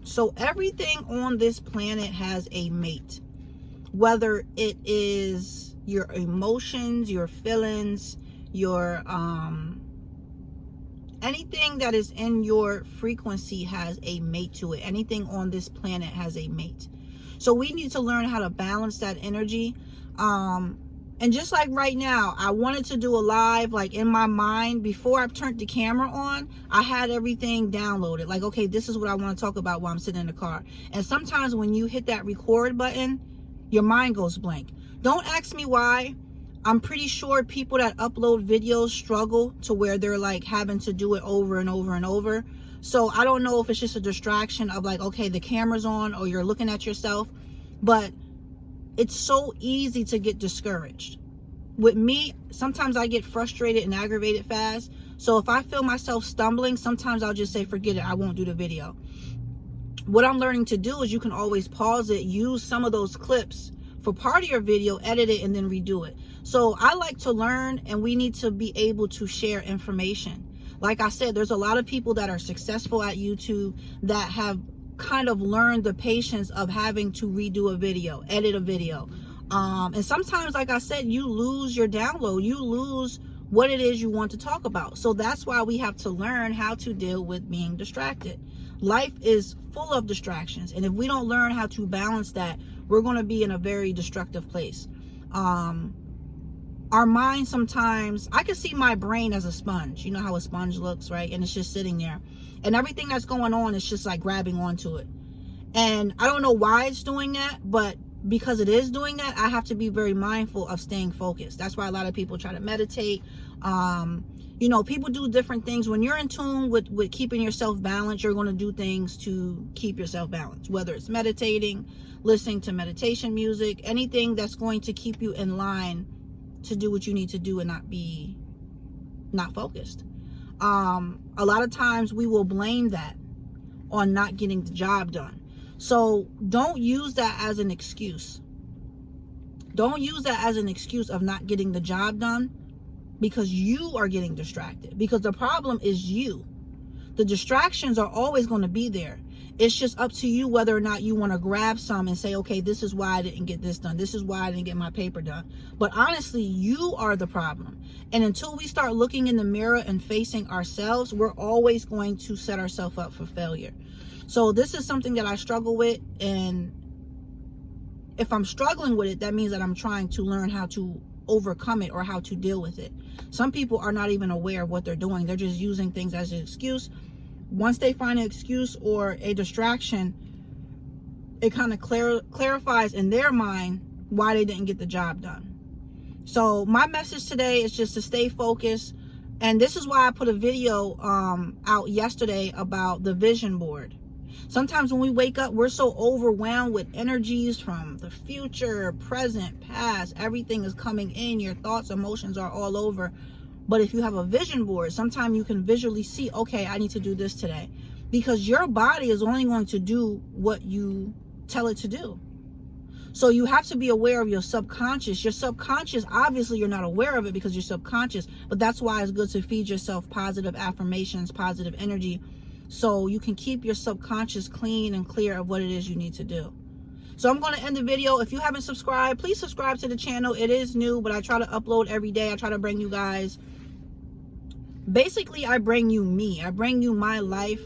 So everything on this planet has a mate, whether it is your emotions, your feelings, your anything that is in your frequency has a mate to it. Anything on this planet has a mate. So we need to learn how to balance that energy. And just like right now, I wanted to do a live, like in my mind, before I turned the camera on, I had everything downloaded. Like, okay, this is what I want to talk about while I'm sitting in the car. And sometimes when you hit that record button, your mind goes blank. Don't ask me why. I'm pretty sure people that upload videos struggle to where they're like having to do it over and over and over. So I don't know if it's just a distraction of like, okay, the camera's on or you're looking at yourself, but it's so easy to get discouraged. With me, sometimes I get frustrated and aggravated fast. So if I feel myself stumbling, sometimes I'll just say, forget it, I won't do the video. What I'm learning to do is you can always pause it, use some of those clips for part of your video, edit it, and then redo it. So I like to learn, and we need to be able to share information. Like I said, there's a lot of people that are successful at YouTube that have kind of learned the patience of having to redo a video, edit a video. And sometimes, like I said, you lose your download, you lose what it is you want to talk about. So that's why we have to learn how to deal with being distracted. Life is full of distractions, and if we don't learn how to balance that, we're going to be in a very destructive place. Our mind, sometimes I can see my brain as a sponge. You know how a sponge looks, right? And it's just sitting there, and everything that's going on is just like grabbing onto it. And I don't know why it's doing that, but because it is doing that, I have to be very mindful of staying focused. That's why a lot of people try to meditate. You know, people do different things. When you're in tune with keeping yourself balanced, you're going to do things to keep yourself balanced, whether it's meditating, listening to meditation music, anything that's going to keep you in line to do what you need to do and not focused. A lot of times we will blame that on not getting the job done. So don't use that as an excuse. Don't use that as an excuse of not getting the job done because you are getting distracted. Because the problem is you. The distractions are always going to be there. It's just up to you whether or not you want to grab some and say, okay, this is why I didn't get this done. This is why I didn't get my paper done. But honestly, you are the problem. And until we start looking in the mirror and facing ourselves, we're always going to set ourselves up for failure. So this is something that I struggle with. And if I'm struggling with it, that means that I'm trying to learn how to overcome it or how to deal with it. Some people are not even aware of what they're doing. They're just using things as an excuse. Once they find an excuse or a distraction, it kind of clarifies in their mind why they didn't get the job done. So my message today is just to stay focused. And this is why I put a video out yesterday about the vision board. Sometimes when we wake up, we're so overwhelmed with energies from the future, present, past. Everything is coming in. Your thoughts, emotions are all over. But if you have a vision board, sometimes you can visually see, okay, I need to do this today. Because your body is only going to do what you tell it to do. So you have to be aware of your subconscious. Your subconscious, obviously you're not aware of it because you're subconscious. But that's why it's good to feed yourself positive affirmations, positive energy, so you can keep your subconscious clean and clear of what it is you need to do. So I'm going to end the video. If you haven't subscribed, please subscribe to the channel. It is new, but I try to upload every day. I try to bring you guys, basically I bring you me. I bring you my life.